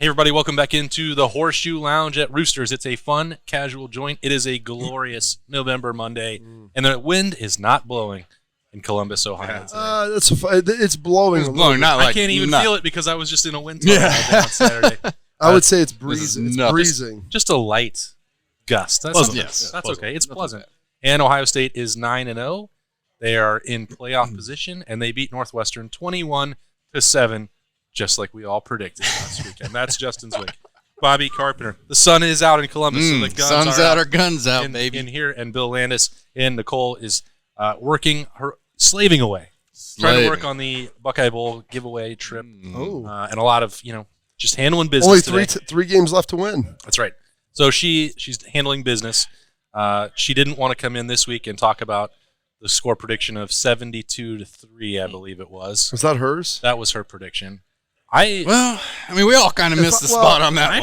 Hey, everybody, welcome back into the Horseshoe Lounge at Roosters. It's a fun, casual joint. It is a glorious November Monday, and the wind is not blowing in Columbus, Ohio. It's blowing. It's blowing, not like I can't even feel it because I was just in a wind tunnel all day on Saturday. I would say it's breezing. It's breezing. Just a light gust. That's okay. It's pleasant. And Ohio State is 9-0. They are in playoff position, and they beat Northwestern 21-7. Just like we all predicted last weekend. That's Justin Zwick. Bobby Carpenter. The sun is out in Columbus, so the guns sun's are out. Our guns out, baby. In here, and Bill Landis and Nicole is slaving away. Trying to work on the Buckeye Bowl giveaway trip. And a lot of, just handling business. Only three games left to win. That's right. So she's handling business. She didn't want to come in this week and talk about the score prediction of 72-3, I believe it was. Was that hers? That was her prediction. We all kind of missed the spot on that one.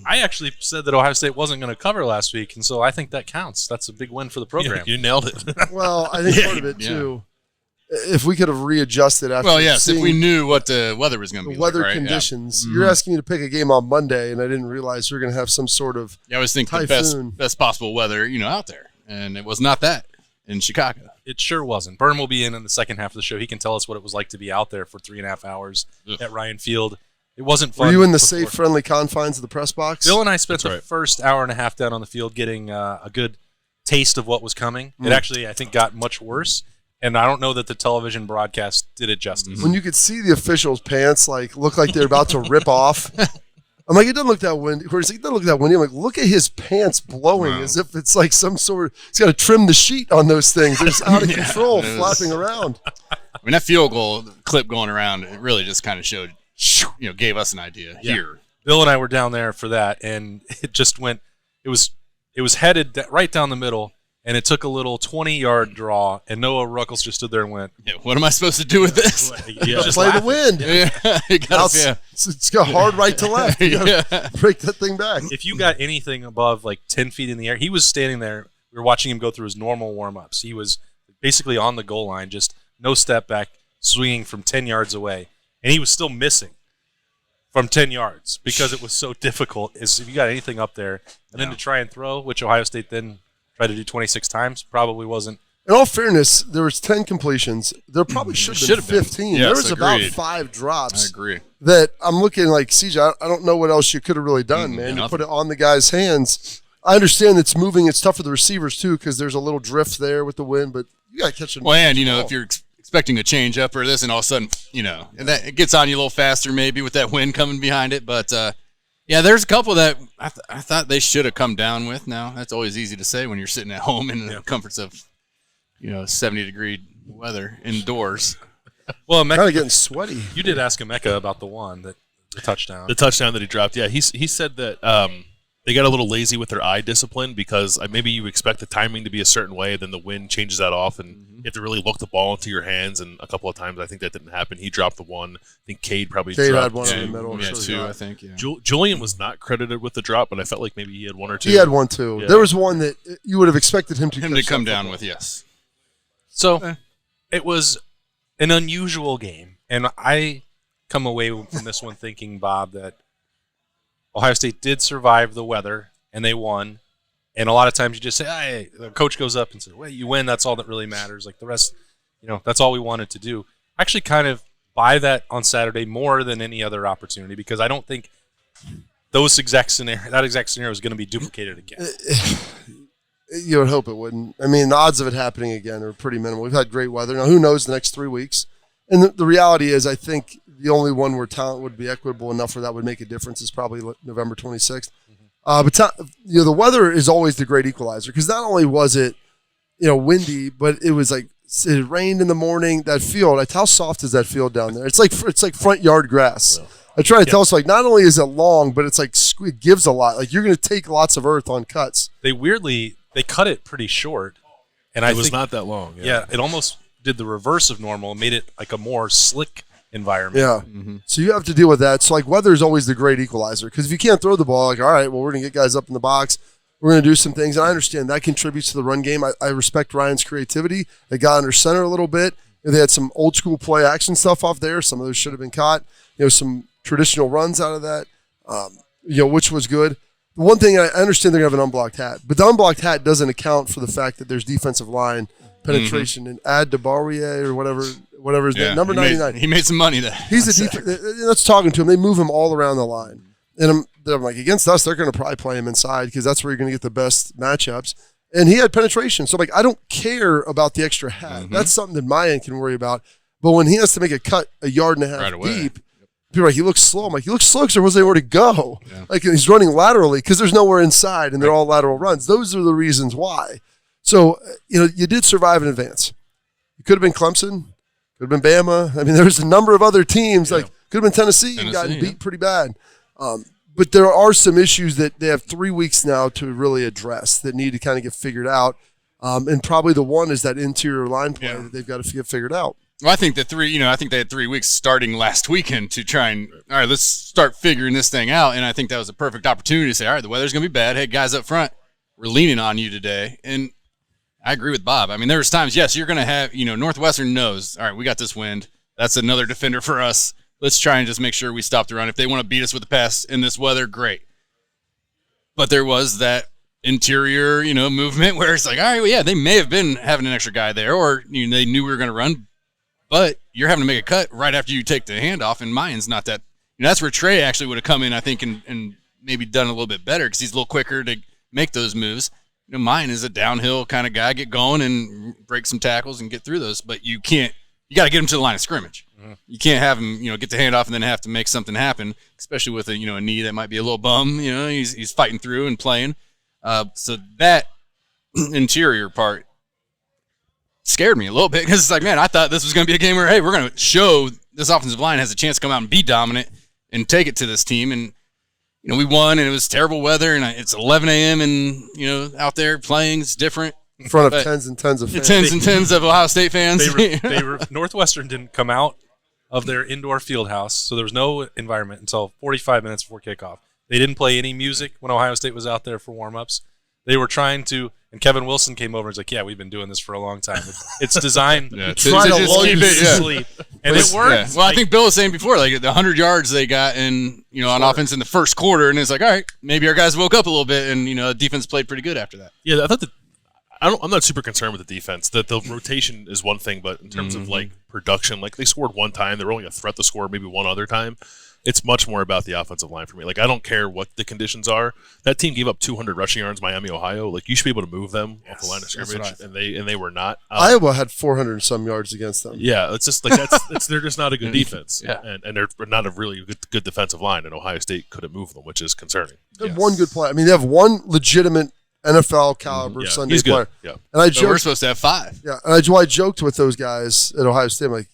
I actually said that Ohio State wasn't going to cover last week, and so I think that counts. That's a big win for the program. You nailed it. Well, I think part of it, too, if we could have readjusted after if we knew what the weather was going to be weather conditions. You're asking me to pick a game on Monday, and I didn't realize we were going to have some sort of I was thinking typhoon. the best possible weather, out there, and it was not that in Chicago. It sure wasn't. Byrne will be in the second half of the show. He can tell us what it was like to be out there for 3.5 hours at Ryan Field. It wasn't fun. Were you in the safe, friendly confines of the press box? Bill and I spent the first hour and a half down on the field getting a good taste of what was coming. It actually, I think, got much worse, and I don't know that the television broadcast did it justice. When you could see the officials' pants look like they're about to rip off. I'm like, it doesn't look that windy. Of course, it doesn't look that windy. I'm like, look at his pants blowing as if it's like some sort of – he's got to trim the sheet on those things. They're just out of control, flapping around. That field goal clip going around, it really just kind of showed, gave us an idea here. Bill and I were down there for that, and it just went – it was headed right down the middle, and it took a little 20-yard draw, and Noah Ruckles just stood there and went, what am I supposed to do with this? Just play the wind. It's got hard right to left. You break that thing back. If you got anything above 10 feet in the air, he was standing there. We were watching him go through his normal warm-ups. He was basically on the goal line, just no step back, swinging from 10 yards away. And he was still missing from 10 yards because it was so difficult. If you got anything up there, and then to try and throw, which Ohio State then tried to do 26 times, probably wasn't. In all fairness, there was 10 completions. There probably should have been 15. Yes, there was about 5 drops. I agree. That I'm looking like, CJ, I don't know what else you could have really done, man. You put it on the guy's hands. I understand it's moving. It's tough for the receivers, too, because there's a little drift there with the wind, but you got to catch it. Well, and, if you're expecting a change up or this, and all of a sudden, and that it gets on you a little faster maybe with that wind coming behind it, but there's a couple that I thought they should have come down with. Now, that's always easy to say when you're sitting at home in the comforts of 70-degree weather indoors. Well, kind of getting sweaty. You did ask Emeka about the touchdown. The touchdown that he dropped. Yeah, he said that they got a little lazy with their eye discipline because maybe you expect the timing to be a certain way, then the wind changes that off, and you have to really look the ball into your hands. And a couple of times, I think that didn't happen. He dropped the one. I think Cade dropped had one in the middle. Two, I think. Yeah. Julian was not credited with the drop, but I felt like maybe he had one or two. He had one too. Yeah. There was one that you would have expected him to come down with. Yes. So it was an unusual game, and I come away from this one thinking, Bob, that Ohio State did survive the weather, and they won. And a lot of times you just say, hey, the coach goes up and says, well, you win, that's all that really matters. Like the rest, that's all we wanted to do. I actually kind of buy that on Saturday more than any other opportunity because I don't think that exact scenario is going to be duplicated again. You would hope it wouldn't. I mean, the odds of it happening again are pretty minimal. We've had great weather. Now, who knows the next 3 weeks? And the reality is I think the only one where talent would be equitable enough where that would make a difference is probably November 26th. But the weather is always the great equalizer because not only was it windy, but it was it rained in the morning. That field, how soft is that field down there? It's like front yard grass. Yeah. I try to tell us not only is it long, but it's it gives a lot. You're going to take lots of earth on cuts. They cut it pretty short, and it was not that long. Yeah, it almost did the reverse of normal and made it a more slick environment. Yeah. Mm-hmm. So you have to deal with that. So weather is always the great equalizer because if you can't throw the ball, all right, well, we're going to get guys up in the box. We're going to do some things. And I understand that contributes to the run game. I respect Ryan's creativity. They got under center a little bit. They had some old school play action stuff off there. Some of those should have been caught. Some traditional runs out of that. which was good. The one thing I understand they're going to have an unblocked hat, but the unblocked hat doesn't account for the fact that there's defensive line penetration and Ad DeBarrier or whatever his name, number 99. He made some money there. He's that's talking to him. They move him all around the line. And I'm like, against us, they're going to probably play him inside because that's where you're going to get the best matchups. And he had penetration. So I'm like, I don't care about the extra hat. That's something that my end can worry about. But when he has to make a cut a yard and a half deep, people are like, he looks slow. I'm like, he looks slow because there wasn't anywhere to go. Yeah. Like, he's running laterally because there's nowhere inside, and they're all lateral runs. Those are the reasons why. So, you did survive in advance. You could have been Clemson. Could have been Bama. I mean, there's a number of other teams. Like, could have been Tennessee and gotten beat pretty bad. But there are some issues that they have 3 weeks now to really address that need to kind of get figured out. And probably the one is that interior line play that they've got to get figured out. Well, I think I think they had 3 weeks starting last weekend to try and, all right, let's start figuring this thing out. And I think that was a perfect opportunity to say, all right, the weather's going to be bad. Hey, guys up front, we're leaning on you today. And I agree with Bob. I mean, there was times, yes, you're going to have, Northwestern knows, all right, we got this wind. That's another defender for us. Let's try and just make sure we stop the run. If they want to beat us with the pass in this weather, great. But there was that interior, movement where it's like, all right, well, yeah, they may have been having an extra guy there, or they knew we were going to run, but you're having to make a cut right after you take the handoff, and mine's not that. That's where Trey actually would have come in, I think, and maybe done a little bit better because he's a little quicker to make those moves. Mine is a downhill kind of guy, get going and break some tackles and get through those, but you got to get him to the line of scrimmage. You can't have him, get the handoff and then have to make something happen, especially with a knee that might be a little bum. He's fighting through and playing. So that interior part scared me a little bit because it's like, man, I thought this was going to be a game where, hey, we're going to show this offensive line has a chance to come out and be dominant and take it to this team. And, we won, and it was terrible weather, and it's 11 a.m. and, out there playing. It's different. In front of tens and tens of fans. Tens and tens of Ohio State fans. Northwestern didn't come out of their indoor field house, so there was no environment until 45 minutes before kickoff. They didn't play any music when Ohio State was out there for warm-ups. They were trying to, and Kevin Wilson came over and was like, yeah, we've been doing this for a long time. It's designed to try to just keep it sleep. And it worked. Yeah. Well, I think Bill was saying before, like the 100 yards they got in, on offense in the first quarter, and it's like, all right, maybe our guys woke up a little bit, and, the defense played pretty good after that. Yeah, I thought I'm not super concerned with the defense. The rotation is one thing, but in terms of production, they scored one time. They were only a threat to score maybe one other time. It's much more about the offensive line for me. I don't care what the conditions are. That team gave up 200 rushing yards, Miami, Ohio. You should be able to move them off the line of scrimmage, and they were not. Iowa had 400 and some yards against them. Yeah, it's just they're just not a good defense, and they're not a really good defensive line. And Ohio State couldn't move them, which is concerning. They have one good play. I mean, they have one legitimate NFL caliber Sunday player. Yeah, and we're supposed to have 5. Yeah, and I joked with those guys at Ohio State. I'm like,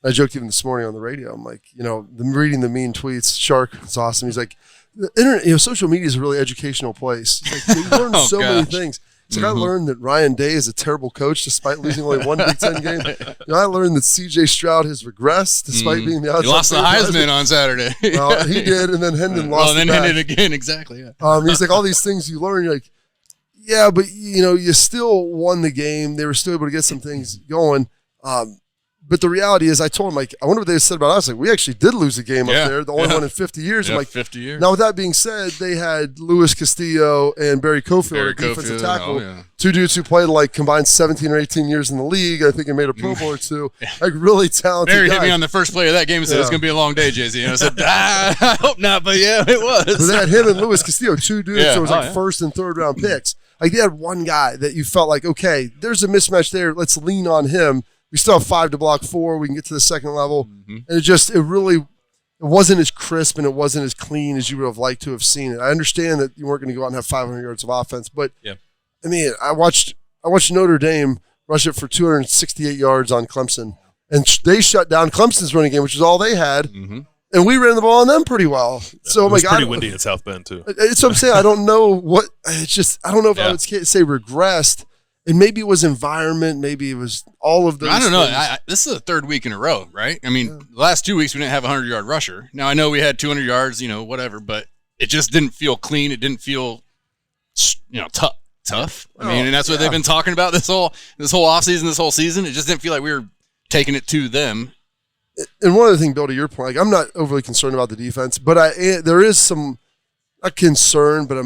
I joked even this morning on the radio. I'm like, reading the mean tweets. Shark, it's awesome. He's like, the internet, social media is a really educational place. He's like, you learn many things. He's like, I learned that Ryan Day is a terrible coach despite losing only one Big Ten game. I learned that C.J. Stroud has regressed despite being the outside. He lost the Heisman on Saturday. Well, he did, and then Hendon lost. And then Hendon again, exactly. Yeah. He's like, all these things you learn. You're like, yeah, but you still won the game. They were still able to get some things going. But the reality is, I told him, I wonder what they said about us. We actually did lose a game up there, the only one in 50 years. Yeah, I'm 50 years. Now, with that being said, they had Luis Castillo and Barry Cofield at defensive tackle. Two dudes who played combined 17 or 18 years in the league. I think they made a Pro Bowl or two. Really talented Barry guys. hit me on the first play of that game and said, it's going to be a long day, Jay-Z. And I said, I hope not, but yeah, it was. But they had him and Luis Castillo, two dudes that was first and third round picks. They had one guy that you felt like, okay, there's a mismatch there. Let's lean on him. We still have 5 to block 4. We can get to the second level. And it wasn't as crisp and it wasn't as clean as you would have liked to have seen it. I understand that you weren't going to go out and have 500 yards of offense, but I mean, I watched Notre Dame rush it for 268 yards on Clemson, and they shut down Clemson's running game, which is all they had. And we ran the ball on them pretty well. So it was pretty windy in South Bend too. It's what I'm saying. I don't know what. It's just I don't know if I would say regressed. And maybe it was environment. Maybe it was all of those. I don't know. This is the 3rd week in a row, right? I mean, the last 2 weeks we didn't have a 100-yard rusher. Now I know we had 200 yards, whatever, but it just didn't feel clean. It didn't feel, tough. I mean, and that's what they've been talking about this whole offseason, this whole season. It just didn't feel like we were taking it to them. And one other thing, Bill, to your point, like, I'm not overly concerned about the defense, but there is some not concern, but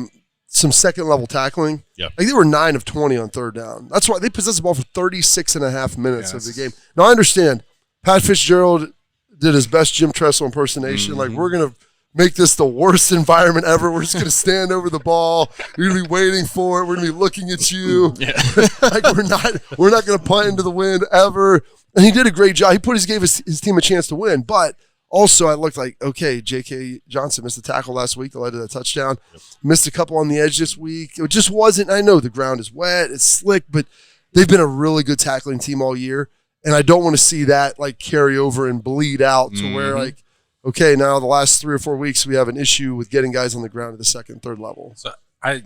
some second level tackling. Yeah. Like they were 9 of 20 on third down. That's why they possessed the ball for 36 and a half minutes of the game. Now I understand Pat Fitzgerald did his best Jim Tressel impersonation. Like, we're going to make this the worst environment ever. We're just going to stand over the ball. We're going to be waiting for it. We're going to be looking at you. Yeah. Like we're not going to punt into the wind ever. And he did a great job. He gave his team a chance to win. But also I looked like, okay, J.K. Johnson missed a tackle last week that led to the touchdown. Missed a couple on the edge this week. It just wasn't – I know the ground is wet. It's slick. But they've been a really good tackling team all year. And I don't want to see that like carry over and bleed out to where like, okay, now the last 3 or 4 weeks we have an issue with getting guys on the ground at the second, third level. So I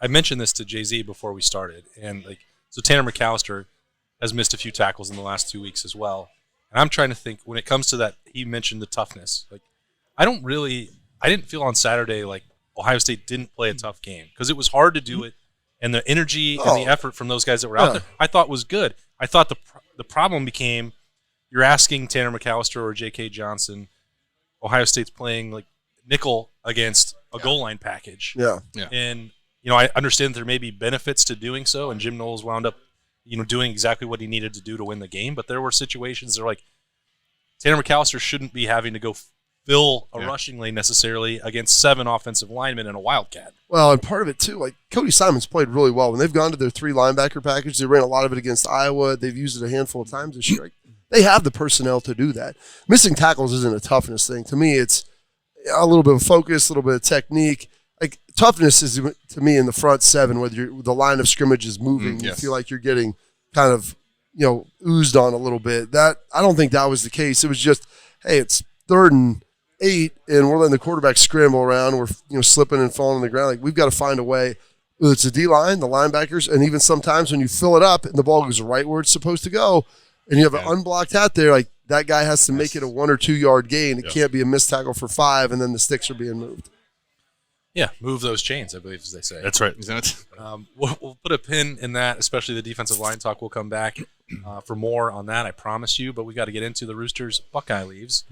mentioned this to Jay-Z before we started, and so Tanner McAllister has missed a few tackles in the last 2 weeks as well. And I'm trying to think when it comes to that. He mentioned the toughness. Like I didn't feel on Saturday like Ohio State didn't play a tough game because it was hard to do it, and the energy and the effort from those guys that were out there I thought was good. I thought the problem became you're asking Tanner McAllister or J.K. Johnson, Ohio State's playing like nickel against a goal line package. Yeah. And, I understand there may be benefits to doing so, and Jim Knowles wound up, doing exactly what he needed to do to win the game. But there were situations that were like Tanner McAllister shouldn't be having to go fill a rushing lane necessarily against 7 offensive linemen and a Wildcat. Well, and part of it, too, like Cody Simon's played really well. When they've gone to their 3 linebacker package, they ran a lot of it against Iowa. They've used it a handful of times this year. Like, they have the personnel to do that. Missing tackles isn't a toughness thing. To me, it's a little bit of focus, a little bit of technique. Like toughness is, to me, in the front 7, whether the line of scrimmage is moving, you feel like you're getting kind of, oozed on a little bit. That I don't think that was the case. It was just, hey, it's 3rd and 8, and we're letting the quarterback scramble around. We're slipping and falling on the ground. Like we've got to find a way. Whether it's the D line, the linebackers, and even sometimes when you fill it up and the ball goes right where it's supposed to go, and you have an unblocked hat there, like that guy has to make it a 1 or 2 yard gain. It can't be a missed tackle for 5, and then the sticks are being moved. Yeah, move those chains, I believe, as they say. That's right. We'll put a pin in that, especially the defensive line talk. We'll come back for more on that, I promise you. But we got to get into the Roosters' Buckeye leaves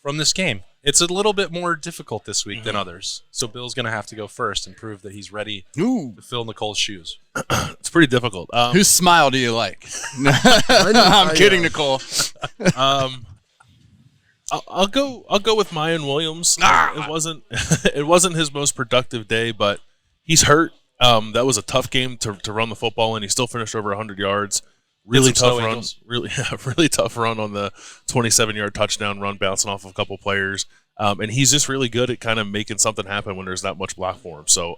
from this game. It's a little bit more difficult this week than others. So Bill's going to have to go first and prove that he's ready to fill Nicole's shoes. It's pretty difficult. Whose smile do you like? I'm kidding, Nicole. I'll go with Mayan Williams. It wasn't his most productive day, but he's hurt. That was a tough game to run the football in. He still finished over 100 yards. Really tough run. Really tough run on the 27-yard touchdown run, bouncing off of a couple players. And he's just really good at kind of making something happen when there's that much block for him. So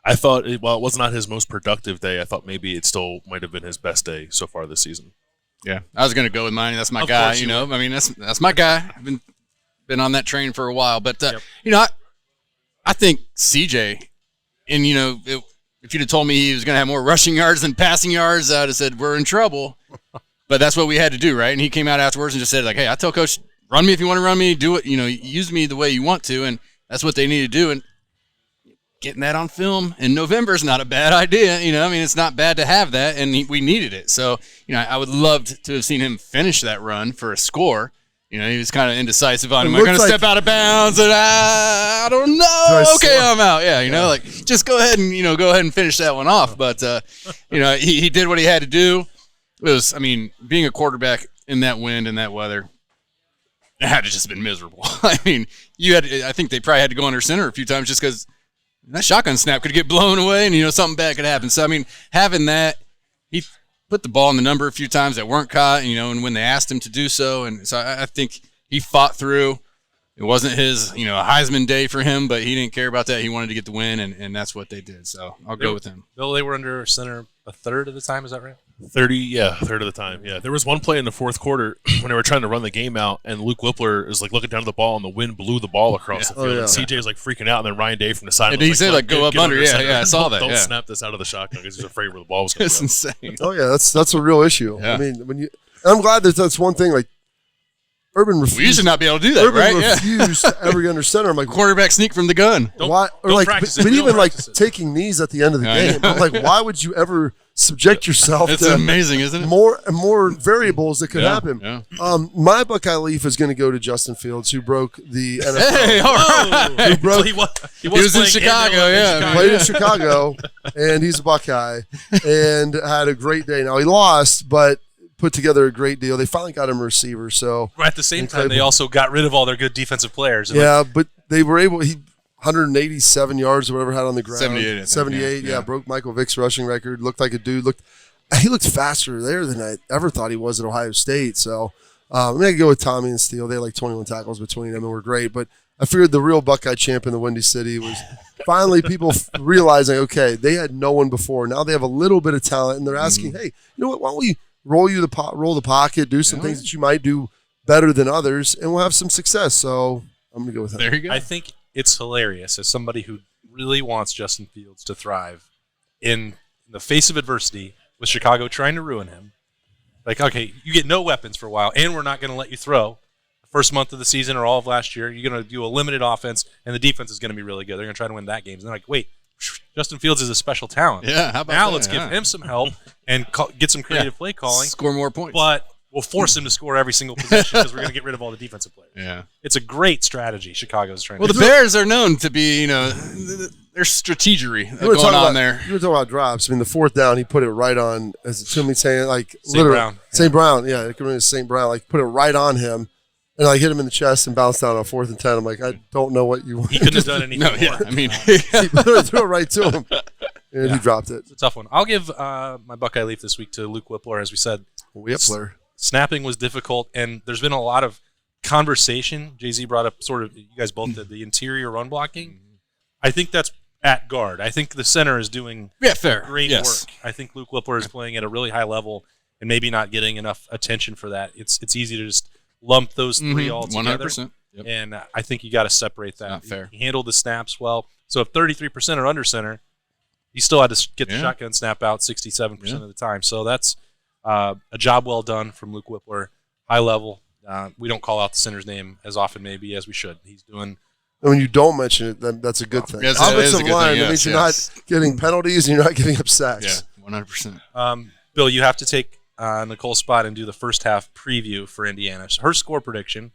I thought, while it was not his most productive day, I thought maybe it still might have been his best day so far this season. Yeah, I was going to go with mine. That's my guy. I mean, that's my guy. I've been on that train for a while, but I think CJ, and if you'd have told me he was going to have more rushing yards than passing yards, I'd have said we're in trouble. But that's what we had to do, right? And he came out afterwards and just said, like, hey, I tell Coach, run me if you want to run me, do it. Use me the way you want to, and that's what they need to do. And getting that on film in November is not a bad idea. It's not bad to have that, and we needed it. So, I would love to have seen him finish that run for a score. He was kind of indecisive on, am I going to step out of bounds? And I don't know. Okay, I'm out. Yeah, just go ahead and finish that one off. But, he did what he had to do. It was, being a quarterback in that wind and that weather, it had to just been miserable. I think they probably had to go under center a few times just because that shotgun snap could get blown away and, something bad could happen. So, having that, he put the ball in the number a few times that weren't caught, and when they asked him to do so. And so I think he fought through. It wasn't his, Heisman day for him, but he didn't care about that. He wanted to get the win, and that's what they did. So I'll go with him. Bill, they were under center a third of the time. Is that right? 30, a third of the time. Yeah, there was one play in the fourth quarter when they were trying to run the game out, and Luke Whippler is looking down at the ball, and the wind blew the ball across the field. And CJ is freaking out, and then Ryan Day from the side. And he said, go up under. Yeah, I saw that. Don't snap this out of the shotgun because he's afraid where the ball was going to go. It's insane. Oh yeah, that's a real issue. Yeah. I'm glad that's one thing. Like Urban refused. We used to not be able to do that, Urban right? refused to ever get under center. I'm like, quarterback sneak from the gun. Why? Or don't like, practice but it. even like Practice it. taking knees at the end of the game. I'm like, why would you ever subject yourself It's to amazing, isn't it? more variables that could happen. Yeah. My Buckeye Leaf is going to go to Justin Fields, who broke the NFL. Hey, all right. Who broke, He was in playing Chicago, yeah. played in Chicago, and he's a Buckeye, and had a great day. Now, he lost, but put together a great deal. They finally got him a receiver. So At the same time, they also got rid of all their good defensive players. yeah, but they were able. He 187 yards or whatever had on the ground. 78, I think, 78, yeah. Broke Michael Vick's rushing record. Looked like a dude. He looked faster there than I ever thought he was at Ohio State. So I'm going to go with Tommy and Steele. They had like 21 tackles between them and were great. But I figured the real Buckeye champ in the Windy City was finally people realizing, okay, they had no one before. Now they have a little bit of talent, and they're asking, hey, you know what? Why don't we roll the pocket, do some things that you might do better than others, and we'll have some success. So I'm going to go with that. There you go. I think it's hilarious as somebody who really wants Justin Fields to thrive in the face of adversity with Chicago trying to ruin him. Like, okay, you get no weapons for a while, and we're not going to let you throw the first month of the season or all of last year. You're going to do a limited offense, and the defense is going to be really good. They're going to try to win that game. And they're like, wait, Justin Fields is a special talent. Yeah, how about now that? let's give him some help and get some creative play calling. Score more points. But we'll force him to score every single position because we're going to get rid of all the defensive players. Yeah. It's a great strategy Chicago's trying Well, to the do. Bears are known to be, there's strategery You were going talking on about, there. You were talking about drops. I mean, the fourth down, he put it right on, as to me saying, like, St. literally. Brown. St. Brown, yeah. It could be St. Brown. Like, put it right on him, and like hit him in the chest and bounced down on 4th and 10. I'm like, I don't know what you want. He couldn't have done anything No, more. yeah. I mean, He literally threw it right to him, and he dropped it. It's a tough one. I'll give my Buckeye Leaf this week to Luke Whippler. As we said, Whippler. snapping was difficult, and there's been a lot of conversation. Jay-Z brought up sort of, you guys both did, the interior run blocking. I think that's at guard. I think the center is doing fair. great Yes. work. I think Luke Whippler is playing at a really high level and maybe not getting enough attention for that. It's easy to just lump those three all together. 100%. Yep. And I think you got to separate that. Not fair. He handled the snaps well. So if 33% are under center, he still had to get the shotgun snap out 67% of the time. So that's a job well done from Luke Whippler. High level. We don't call out the center's name as often maybe as we should. He's doing. And when you don't mention it, then that's a good thing. Yes, that is a Offensive good line, thing, that means yes, you're yes. not getting penalties and you're not giving up sacks. Yeah, 100%. Bill, you have to take Nicole's spot and do the first half preview for Indiana. So her score prediction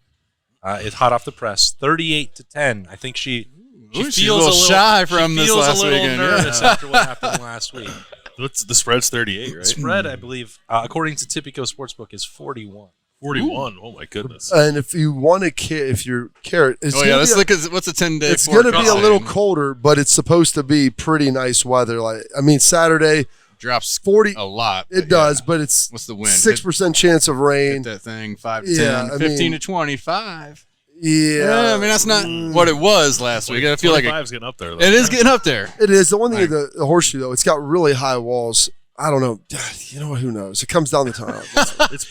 is hot off the press, 38-10. I think she She's feels a little shy from this last little weekend. nervous Yeah. after what happened last week. The spread's 38, right? Spread, I believe, according to Tipico Sportsbook, is 41. 41. Oh my goodness. And if you want to, if your carrot, it's Oh, gonna yeah. be Let's a- look at what's a 10-day it's going to be a forecast little saying? colder, but it's supposed to be pretty nice weather. Like, I mean, Saturday, Drops 40. a lot. It does, but it's What's the wind? 6% chance of rain. Hit that thing 5 to Yeah, 10, I 15 mean- to 25. Yeah, I mean, that's not what it was last week. I feel like 25's getting up there, though. it is getting up there. it is. The one thing of the horseshoe though, it's got really high walls. I don't know. You know what? Who knows? It comes down the tunnel.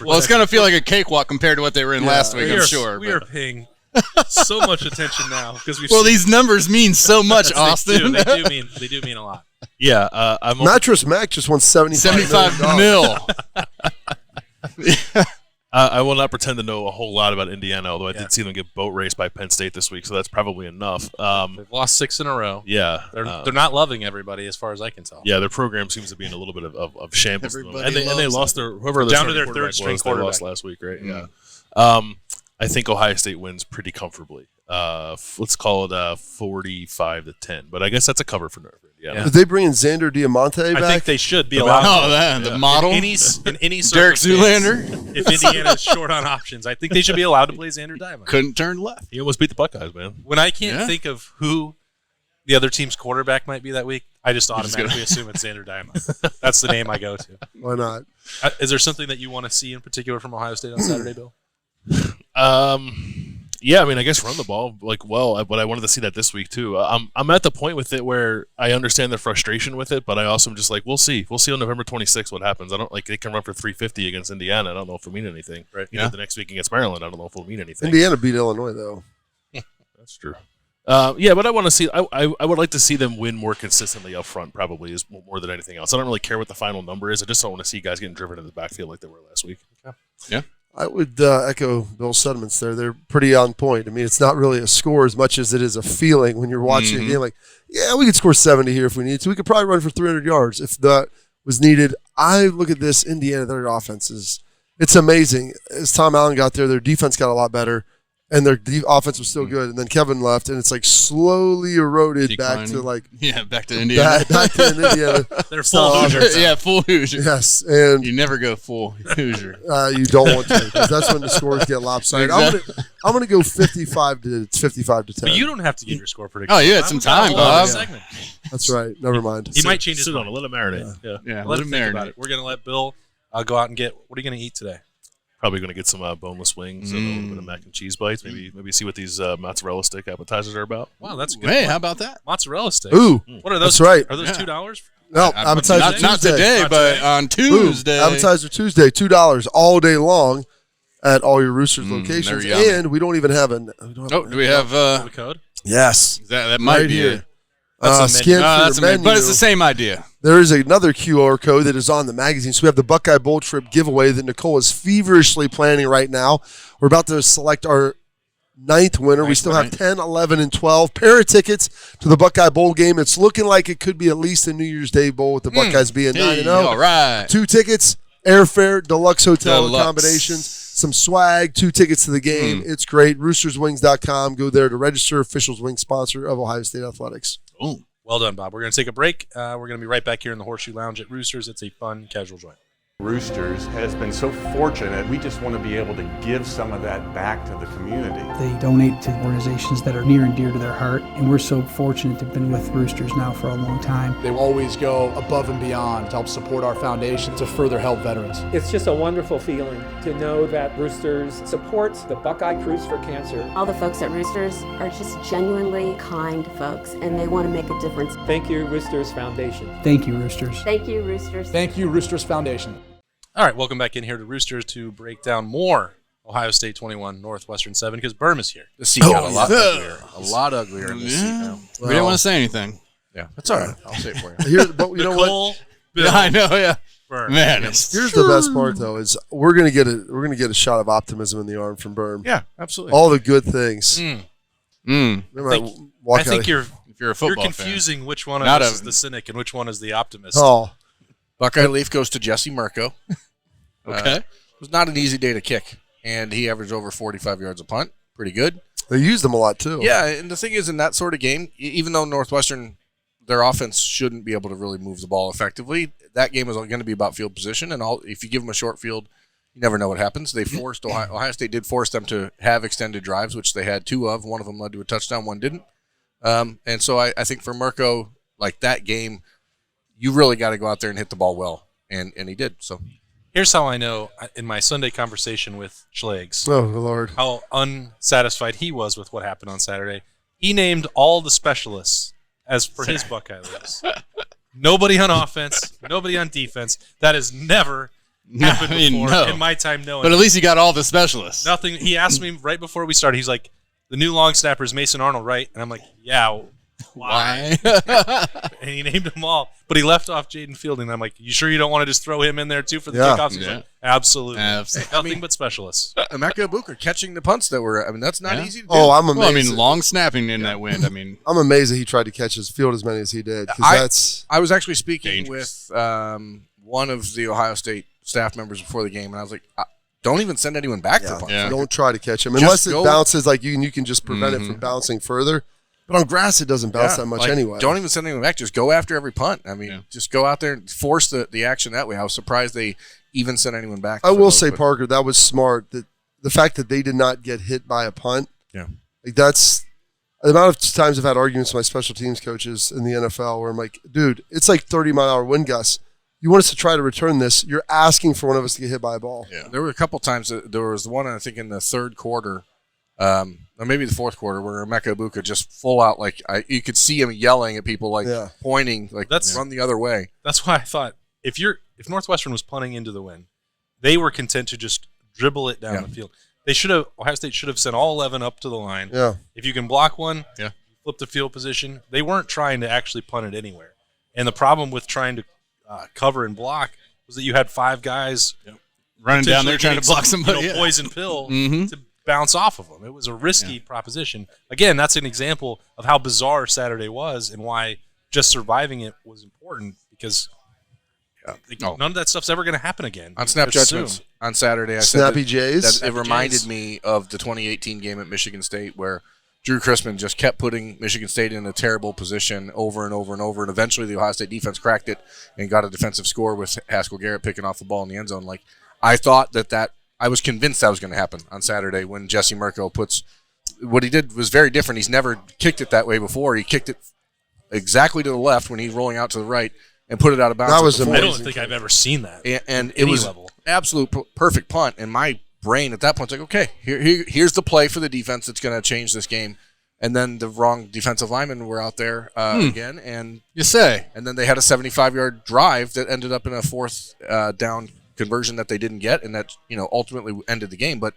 Well, it's going to feel like a cakewalk compared to what they were in last week, I'm sure. We but- are paying so much attention now because we've Well, seen, these numbers mean so much, Austin. They do mean a lot. Yeah, I'm Mattress Mac just won $75 $75 million. mil. I will not pretend to know a whole lot about Indiana, although I did see them get boat raced by Penn State this week, so that's probably enough. They've lost 6 in a row. Yeah, They're not loving everybody as far as I can tell. yeah, their program seems to be in a little bit of shambles, at the moment. Everybody and they loves lost their whoever their Down to their starting third string quarterback was, they quarterback. lost last week, right? Yeah. I think Ohio State wins pretty comfortably. Let's call it 45-10, but I guess that's a cover for Indiana. Yeah. Did they bring in Xander Diamante back? I think they should be The allowed. Oh, that, the model. In any Derek circumstance, Zoolander if Indiana is short on options, I think they should be allowed to play Xander Diamond. couldn't turn left. He almost beat the Buckeyes, man. When I can't Yeah. think of who the other team's quarterback might be that week, I just automatically assume it's Xander Diamond. That's the name I go to. Why not? Is there something that you want to see in particular from Ohio State on Saturday, Bill? Yeah, I mean, I guess run the ball but I wanted to see that this week too. I'm at the point with it where I understand the frustration with it, but I also am just like, we'll see on November 26th what happens. I don't like they can run for 350 against Indiana. I don't know if it'll mean anything. Right? You know, the next week against Maryland, I don't know if it'll mean anything. Indiana beat Illinois though. That's true. Yeah, but I want to see. I would like to see them win more consistently up front. Probably is more than anything else. I don't really care what the final number is. I just don't want to see guys getting driven in the backfield like they were last week. Yeah. I would echo Bill's sentiments there. They're pretty on point. I mean, it's not really a score as much as it is a feeling when you're watching a game. Like, yeah, we could score 70 here if we need to. We could probably run for 300 yards if that was needed. I look at this Indiana, their offense it's amazing. As Tom Allen got there, their defense got a lot better, and their offense was still good. And then Kevin left, and it's like slowly eroded back to like back to Indiana. back to Indiana. They're full Hoosiers. Yeah, full Hoosier. Yes, and You never go full Hoosier. you don't want to because that's when the scores get lopsided. I'm gonna go 55 to 10. But you don't have to get your score prediction. Oh, you had some time, Bob. That's right. Never mind. He might change his Sit on mind. it. Let it marinate. Yeah. Let him think about marinate. it. We're going to let Bill go out and get – what are you going to eat today? Probably going to get some boneless wings and a little bit of mac and cheese bites. Maybe see what these mozzarella stick appetizers are about. Wow, that's a good. Hey, point. how about that? Mozzarella sticks. Ooh, What are those? that's right. Are those $2? No, appetizer Not Tuesday. today, Not but today. on Tuesday. Appetizer Tuesday, $2 all day long at all your Roosters locations, they're yummy. and we don't even have a. Oh, do we have The code? Yes, that might right be here. it. Scan That's for a your menu. But it's menu. the same idea. There is another QR code that is on the magazine. So we have the Buckeye Bowl Trip giveaway that Nicole is feverishly planning right now. We're about to select our 9th winner. We still have 10, 11, and 12 pair of tickets to the Buckeye Bowl game. It's looking like it could be at least a New Year's Day Bowl with the Buckeyes being 9-0. All right. 2 tickets, airfare, deluxe hotel Deluxe. accommodations, some swag, 2 tickets to the game. It's great. Roosterswings.com. Go there to register. Officials Wing sponsor of Ohio State Athletics. Oh. Well done, Bob. We're going to take a break. We're going to be right back here in the Horseshoe Lounge at Roosters. It's a fun, casual joint. Roosters has been so fortunate. We just want to be able to give some of that back to the community. They donate to organizations that are near and dear to their heart, and we're so fortunate to have been with Roosters now for a long time. They will always go above and beyond to help support our foundation to further help veterans. It's just a wonderful feeling to know that Roosters supports the Buckeye Cruise for Cancer. All the folks at Roosters are just genuinely kind folks, and they want to make a difference. Thank you, Roosters Foundation. Thank you, Roosters. Thank you, Roosters. Thank you, Roosters Foundation. All right, welcome back in here to Roosters to break down more Ohio State 21, Northwestern 7, because Berm is here. The seat got a lot uglier. A lot uglier in the seat now. We didn't want to say anything. Yeah, that's all right. I'll say it for you. But you know what? Nicole, Bill, I know, yeah. Berm. Man, Here's the best part though: is we're gonna get a shot of optimism in the arm from Berm. Yeah, absolutely. All the good things. Remember, I think you're if you're a football confusing which one of Not us a- is the cynic and which one is the optimist. Oh, Buckeye Leaf goes to Jesse Mirko. Okay. It was not an easy day to kick, and he averaged over 45 yards a punt. Pretty good. they used them a lot too. Yeah, and the thing is, in that sort of game, even though Northwestern, their offense shouldn't be able to really move the ball effectively, that game is going to be about field position, and if you give them a short field, you never know what happens. They forced Ohio State did force them to have extended drives, which they had 2 of. One of them led to a touchdown, one didn't. And so I think for Mirko, like that game, you really got to go out there and hit the ball well, and he did. So Here's how I know in my Sunday conversation with Schlegs Oh Lord. how unsatisfied he was with what happened on Saturday. He named all the specialists as for his Buckeye list. Nobody on offense, nobody on defense. That has never happened before in my time knowing. But at least he got all the specialists. Nothing. He asked me right before we started. He's like, "The new long snapper is Mason Arnold, right?" And I'm like, "Yeah." Why? And he named them all, but he left off Jaden Fielding. I'm like, "You sure you don't want to just throw him in there too for the kickoffs?" He's like, Absolutely. Nothing but specialists. Emeka Ibuka catching the punts that were. I mean, that's not easy to do. Oh, I'm amazed. Well, I mean, long snapping in that wind. I mean, I'm amazed that he tried to catch his field as many as he did. 'Cause that's I was actually speaking dangerous. with one of the Ohio State staff members before the game, and I was like, don't even send anyone back for punts. Yeah. don't try to catch him Just unless it go- bounces like you can just prevent it from bouncing further. But on grass, it doesn't bounce that much like, anyway. Don't even send anyone back. Just go after every punt. I mean, just go out there and force the action that way. I was surprised they even sent anyone back. I for will those, say, but- Parker, that was smart. That the fact that they did not get hit by a punt. Yeah. Like that's the amount of times I've had arguments with my special teams coaches in the NFL where I'm like, dude, it's like 30-mile-an-hour wind gusts. You want us to try to return this? You're asking for one of us to get hit by a ball. Yeah. There were a couple times. There was one, I think, in the third quarter, or maybe the fourth quarter, where Emeka Ibuka just full out, like, you could see him yelling at people, like, pointing, like, run the other way. That's why I thought if Northwestern was punting into the wind, they were content to just dribble it down the field. Ohio State should have sent all 11 up to the line. Yeah. If you can block one, flip the field position. They weren't trying to actually punt it anywhere. And the problem with trying to cover and block was that you had 5 guys running down there trying to block somebody. Poison pill to bounce off of them. It was a risky proposition. Again, that's an example of how bizarre Saturday was and why just surviving it was important because None of that stuff's ever going to happen again. On snap judgments on Saturday, I Snappy said Jays. that it reminded me of the 2018 game at Michigan State where Drew Chrisman just kept putting Michigan State in a terrible position over and over and over, and eventually the Ohio State defense cracked it and got a defensive score with Haskell Garrett picking off the ball in the end zone. Like, I thought that I was convinced that was going to happen on Saturday when Jesse Mirko puts – what he did was very different. He's never kicked it that way before. He kicked it exactly to the left when he's rolling out to the right and put it out of bounds. That was I amazing. don't think I've ever seen that. And it was absolute perfect punt, and my brain at that point was like, okay, here's the play for the defense that's going to change this game. And then the wrong defensive linemen were out there again, and You say. and then they had a 75-yard drive that ended up in a fourth down conversion that they didn't get, and that ultimately ended the game. But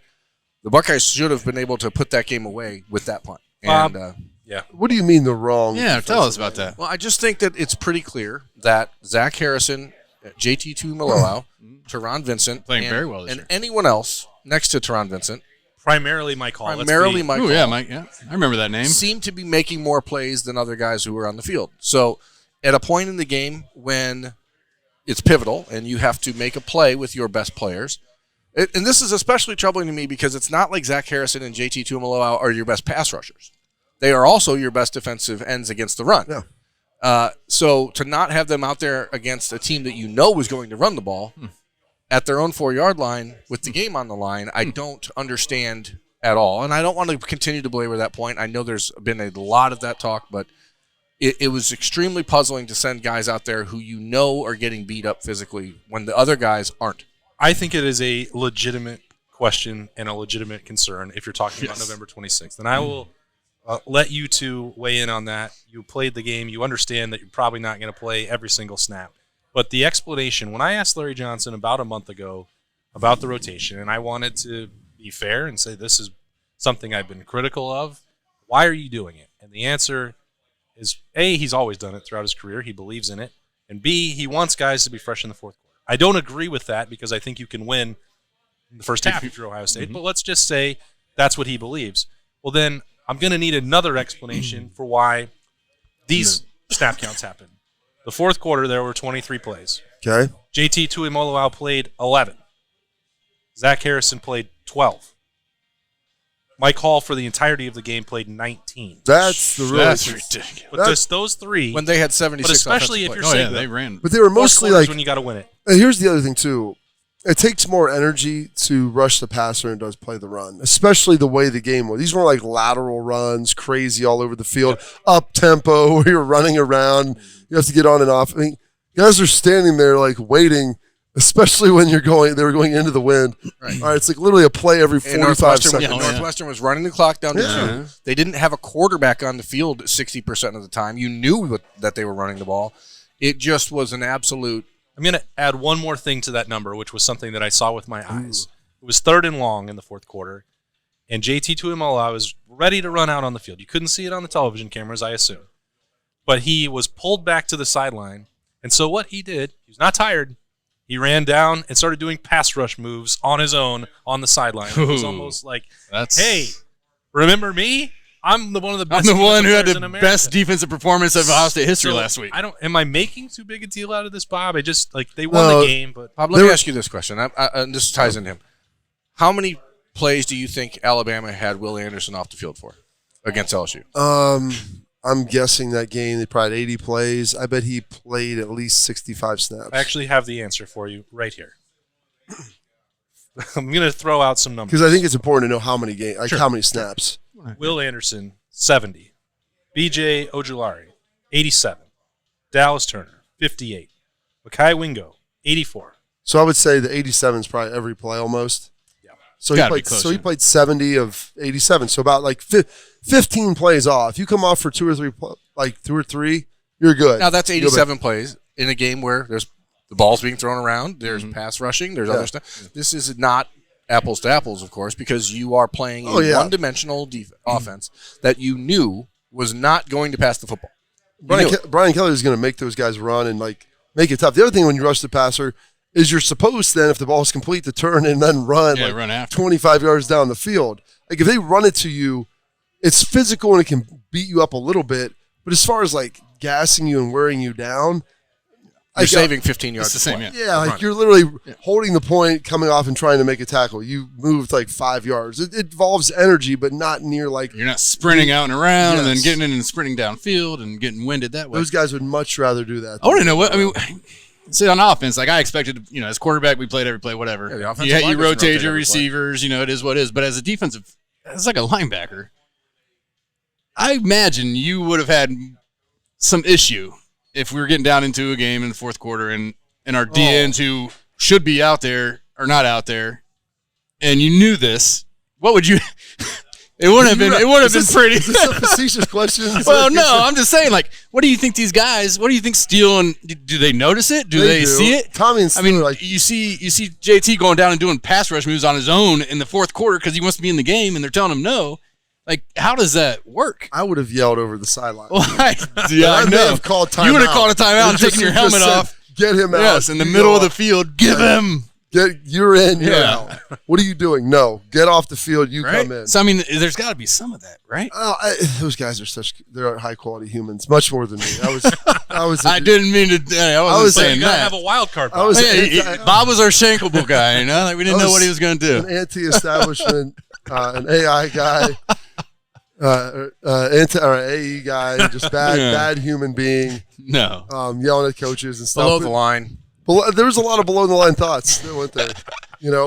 the Buckeyes should have been able to put that game away with that punt. And What do you mean the wrong? Yeah, tell us about that. well, I just think that it's pretty clear that Zach Harrison, JT Tuimoloau, Teron Vincent, Playing very well this and year. anyone else next to Teron Vincent, Primarily Mike Hall. primarily Mike Ooh, Hall, yeah, Mike. Yeah, I remember that name. seem to be making more plays than other guys who were on the field. So at a point in the game when it's pivotal and you have to make a play with your best players, and this is especially troubling to me because it's not like Zach Harrison and JT Tuimoloau are your best pass rushers. They are also your best defensive ends against the run. Yeah. So to not have them out there against a team that you know was going to run the ball at their own 4-yard line with the game on the line, I don't understand at all. And I don't want to continue to belabor that point. I know there's been a lot of that talk, but it was extremely puzzling to send guys out there who you know are getting beat up physically when the other guys aren't. I think it is a legitimate question and a legitimate concern if you're talking about November 26th. And I will let you two weigh in on that. You played the game. You understand that you're probably not going to play every single snap. But the explanation, when I asked Larry Johnson about a month ago about the rotation, and I wanted to be fair and say this is something I've been critical of, why are you doing it? And the answer is, A, he's always done it throughout his career. He believes in it. And B, he wants guys to be fresh in the fourth quarter. I don't agree with that because I think you can win in the first half if you're Ohio State. But let's just say that's what he believes. Well, then I'm going to need another explanation for why these snap counts happen. The fourth quarter, there were 23 plays. Okay. JT Tuimoloau played 11. Zach Harrison played 12. Mike Hall, for the entirety of the game, played 19. That's ridiculous. But just those three. When they had 76 But especially if offensive you're plays. saying they ran. But they were fourth mostly quarter's like. when you got to win it. Here's the other thing too. It takes more energy to rush the passer than it does play the run, especially the way the game was. These weren't like lateral runs, crazy all over the field, up tempo where you're running around. You have to get on and off. I mean, guys are standing there like waiting, especially when they were going into the wind. Right. All right, it's like literally a play every 45 seconds. Northwestern was running the clock down to Yeah. 2. They didn't have a quarterback on the field 60% of the time. You knew that they were running the ball. It just was an absolute. I'm going to add one more thing to that number, which was something that I saw with my eyes. It was 3rd and long in the fourth quarter, and JT Tuimoloau was ready to run out on the field. You couldn't see it on the television cameras, I assume. But he was pulled back to the sideline, and so what he did, he was not tired. He ran down and started doing pass rush moves on his own on the sideline. It was almost like, hey, remember me? I'm one of the best. I'm the one who had players in the America. best defensive performance of Ohio State history So, last week. Am I making too big a deal out of this, Bob? I just they won the game, but Bob, let me ask you this question. And this ties into him. How many plays do you think Alabama had Will Anderson off the field for against LSU? I'm guessing that game they probably had 80 plays. I bet he played at least 65 snaps. I actually have the answer for you right here. I'm going to throw out some numbers. Because I think it's important to know how many how many snaps. Will Anderson, 70. B.J. Ojulari, 87. Dallas Turner, 58. Makai Wingo, 84. So I would say the 87 is probably every play almost. Yeah. So Gotta be close, he played 70 of 87. So about like 15 plays off. You come off for 2 or 3, you're good. Now that's 87 plays in a game where there's the ball's being thrown around, there's pass rushing, there's other stuff. This is not apples to apples, of course, because you are playing a one-dimensional offense that you knew was not going to pass the football. Brian Kelly is going to make those guys run and like make it tough. The other thing when you rush the passer is you're supposed then, if the ball is complete, to turn and then run, run after 25 yards down the field. Like if they run it to you, it's physical and it can beat you up a little bit. But as far as like gassing you and wearing you down, You're saving 15 yards. It's the same, of play. yeah. Yeah, like you're literally holding the point, coming off and trying to make a tackle. You moved like 5 yards. It involves energy, but not near like You're not sprinting out and around and then Yes. getting in and sprinting downfield and getting winded that way. those guys would much rather do that. I want to know what I mean. See, on offense, like I expected, as quarterback, we played every play, whatever. Yeah, the offensive you line doesn't rotate rotate your every play. receivers, it is what it is. But as a defensive, it's like a linebacker. I imagine you would have had some issue if we were getting down into a game in the fourth quarter and our DNs who should be out there are not out there, and you knew this. What would you? It wouldn't have been. It would have been pretty. Is this a facetious question? Well, no, I'm just saying. Like, what do you think these guys? What do you think stealing? Do they notice it? Do they see it? Tommy and I mean, Steele, like you see JT going down and doing pass rush moves on his own in the fourth quarter because he wants to be in the game, and they're telling him no. Like, how does that work? I would have yelled over the sideline. Why? Yeah, I may know. have called timeout. You would have called a timeout and Just- taken your just helmet said, off. Get him out. Yes, in the You middle go of the off. field. Give him. You're in. You're Yeah. out. What are you doing? No, get off the field. You Right? come in. So I mean, there's got to be some of that, right? Those guys are they're high quality humans, much more than me. I didn't mean to. I wasn't was- saying You gotta that. have a wild card. I was Hey, anti- Bob was our shankable guy, Like we didn't know what he was going to do. an anti-establishment, an AI guy, AE guy, just bad human being, No. yelling at coaches and stuff. Below the line. There was a lot of below the line thoughts that went there,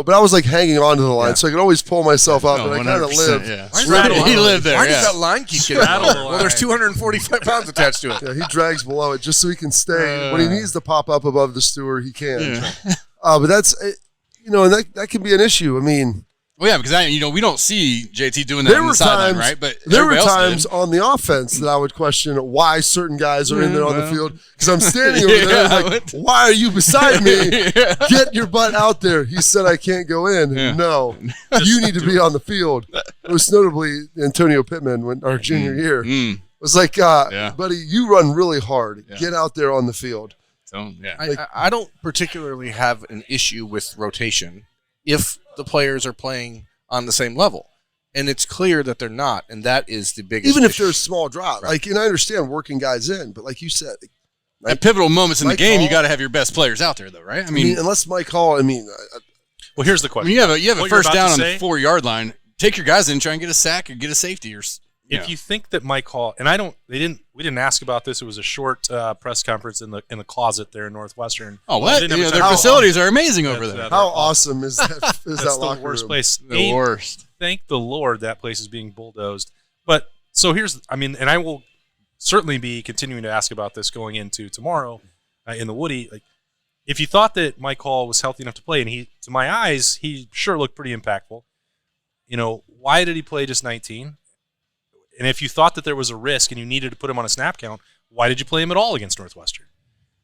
but I was like hanging on to the line, so I could always pull myself up, No, and I kind of 100%, lived. yeah. Straddle He the lived there. Why yeah. does that line keep getting Straddle lower? the Well, there's line. 245 pounds attached to it. Yeah, he drags below it just so he can stay. When he needs to pop up above the steward, he can. Yeah. But that's, and that can be an issue. I mean, Well, yeah, because we don't see JT doing that there on were the sideline, times, right? But there were everybody else times did. on the offense that I would question why certain guys are in there on the well. field because I'm standing over there Yeah, like, why are you beside me? Yeah. Get your butt out there. He said I can't go in. Yeah. No, you need to be on the field. Most notably Antonio Pittman when our junior year. Mm. Was like, Yeah. buddy, you run really hard. Yeah. Get out there on the field. So yeah, I don't particularly have an issue with rotation if the players are playing on the same level. And it's clear that they're not, and that is the biggest Even if issue. there's small drop. Right. Like, and I understand working guys in, but like you said, at pivotal moments in the Mike game, you Hall- got to have your best players out there, though, right? I mean, unless Mike Hall, Well, here's the I question. mean, you have a What you're first about down to on the say- 4-yard line. Take your guys in, try and get a sack or get a safety, or If you think that Mike Hall and we didn't ask about this. It was a short press conference in the closet there in Northwestern. oh We what? didn't have a Their time- facilities are amazing over That's- there. how awesome is that? Is That's that the locker worst room? place. The worst. Thank the Lord that place is being bulldozed. But so and I will certainly be continuing to ask about this going into tomorrow in the Woody. Like, if you thought that Mike Hall was healthy enough to play, and to my eyes, he sure looked pretty impactful. Why did he play just 19? And if you thought that there was a risk and you needed to put him on a snap count, why did you play him at all against Northwestern?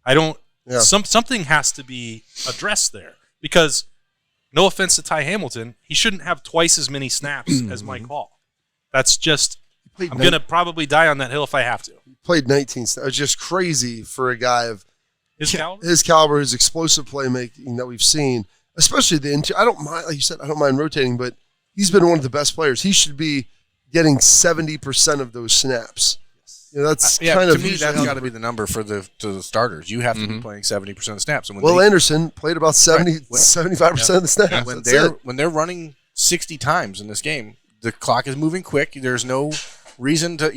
I don't. Yeah. Something has to be addressed there because. No offense to Ty Hamilton, he shouldn't have twice as many snaps as Mike Hall. That's just, played I'm going to probably die on that hill if I have to. Played 19 snaps. It's just crazy for a guy of His caliber? his caliber, his explosive playmaking that we've seen, especially the interior. I don't mind, like you said, I don't mind rotating, but he's been one of the best players. He should be getting 70% of those snaps. That's kind to of me, usually that's how- got to be the number for the starters. You have to be playing 70% of snaps. And when Will they, Anderson played about 75% of the snaps. when That's they're running 60 times in this game, the clock is moving quick. There's no reason to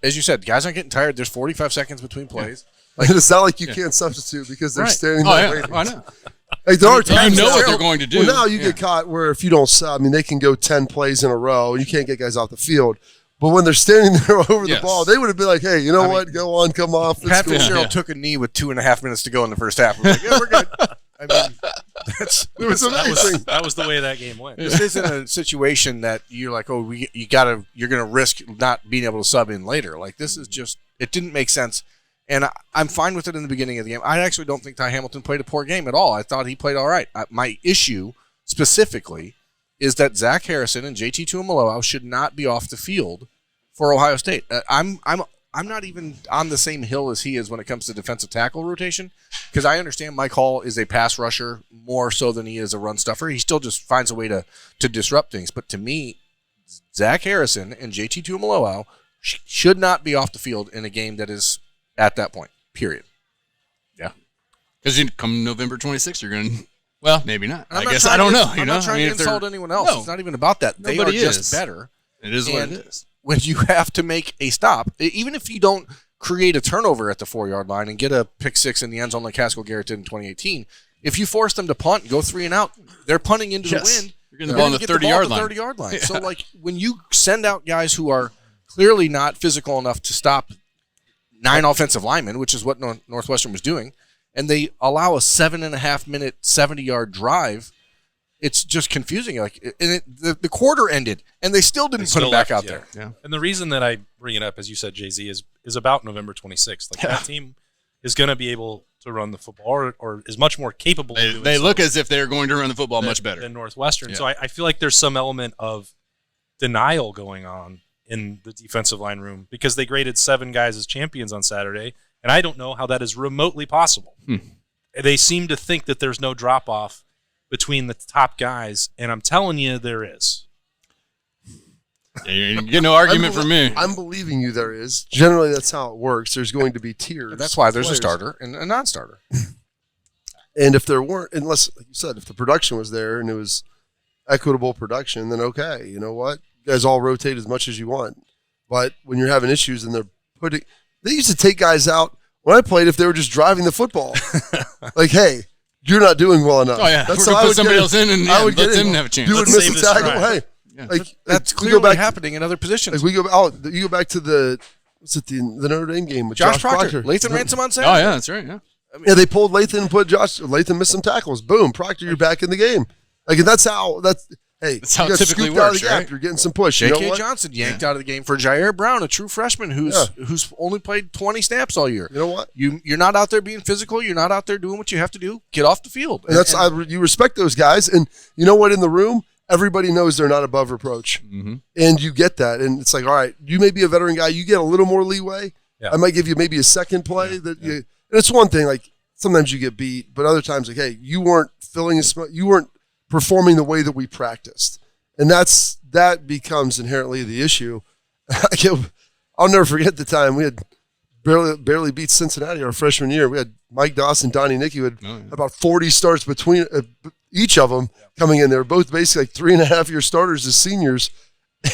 as you said, guys aren't getting tired. There's 45 seconds between plays. Like, it's not like you can't substitute because they're Right. standing Oh there yeah, waiting. I know. Like, there are You times know now- what they're going to do. Well, now you get caught where if you don't sub, they can go 10 plays in a row and you can't get guys off the field. But when they're standing there over Yes. the ball, they would have been like, hey, you know what? Go on, come off. It's Pat cool. Fitzgerald took a knee with 2.5 minutes to go in the first half. We're like, yeah, we're good. I mean, It was amazing. That was the way that game went. this isn't a situation that you're like, oh, you're going to risk not being able to sub in later. Like, this is just, it didn't make sense. And I'm fine with it in the beginning of the game. I actually don't think Ty Hamilton played a poor game at all. I thought he played all right. My issue specifically is that Zach Harrison and JT Tuimoloau should not be off the field for Ohio State. I'm not even on the same hill as he is when it comes to defensive tackle rotation because I understand Mike Hall is a pass rusher more so than he is a run stuffer. He still just finds a way to disrupt things. But to me, Zach Harrison and JT Tuimoloau should not be off the field in a game that is at that point, period. Yeah. Because come November 26th, you're going to. Well, maybe not. I'm I not guess trying I don't to- know. I'm not trying to insult anyone else. No. It's not even about that. They are Nobody just is. better. It is what And it is. when you have to make a stop, even if you don't create a turnover at the 4-yard line and get a pick six in the end zone like Haskell Garrett did in 2018, if you force them to punt and go 3 and out, they're punting into the wind. You're getting the ball on the 30-yard line. 30-yard line. Yeah. So, like, when you send out guys who are clearly not physical enough to stop 9 offensive linemen, which is what Northwestern was doing, and they allow a 7.5-minute, 70-yard drive, it's just confusing. Like, and the quarter ended, and they still didn't put him back out there. Yeah. And the reason that I bring it up, as you said, Jay-Z, is about November 26th. Like, that team is going to be able to run the football or is much more capable of doing They so look as if they're going to run the football much better than Northwestern. Yeah. So I feel like there's some element of denial going on in the defensive line room because they graded 7 guys as champions on Saturday, and I don't know how that is remotely possible. They seem to think that there's no drop-off between the top guys, and I'm telling you there is. You get no argument from me. I'm believing you there is. Generally, that's how it works. There's going to be tiers. That's why there's a Players. starter and a non-starter. And if there weren't, unless, like you said, if the production was there and it was equitable production, then okay, you know what? You guys all rotate as much as you want. But when you're having issues and they used to take guys out when I played if they were just driving the football. Like, hey, you're not doing well enough. Oh, yeah. That's We're how gonna I put would somebody get else in and I would let get them in. have a chance. You would Let's miss save a this tackle. drive. Hey, Yeah. like That's we clearly go back. happening in other positions. Like we go out. You go back to the Notre Dame game with Josh Proctor. Proctor, Lathan Ransom on Saturday. Oh, yeah, that's right. Yeah. Yeah, they pulled Lathan and put Josh. Lathan missed some tackles. Boom, Proctor, you're back in the game. Like, and that's how. Hey, That's how you it got typically scooped out of works, the gap. right? You're getting some push. You know J.K. what? Johnson yanked out of the game for Jair Brown, a true freshman who's only played 20 snaps all year. You know what? You're not out there being physical. You're not out there doing what you have to do. Get off the field. And that's you respect those guys, and you know what? In the room, everybody knows they're not above reproach, and you get that. And it's like, all right, you may be a veteran guy. You get a little more leeway. Yeah. I might give you maybe a second play that you. And it's one thing, like sometimes you get beat, but other times, like, hey, you weren't you weren't performing the way that we practiced, and that becomes inherently the issue. I'll never forget the time we had barely beat Cincinnati our freshman year. We had Mike Dawson, Donnie Nicky, who had about 40 starts between each of them coming in. They were both basically like 3.5-year starters as seniors,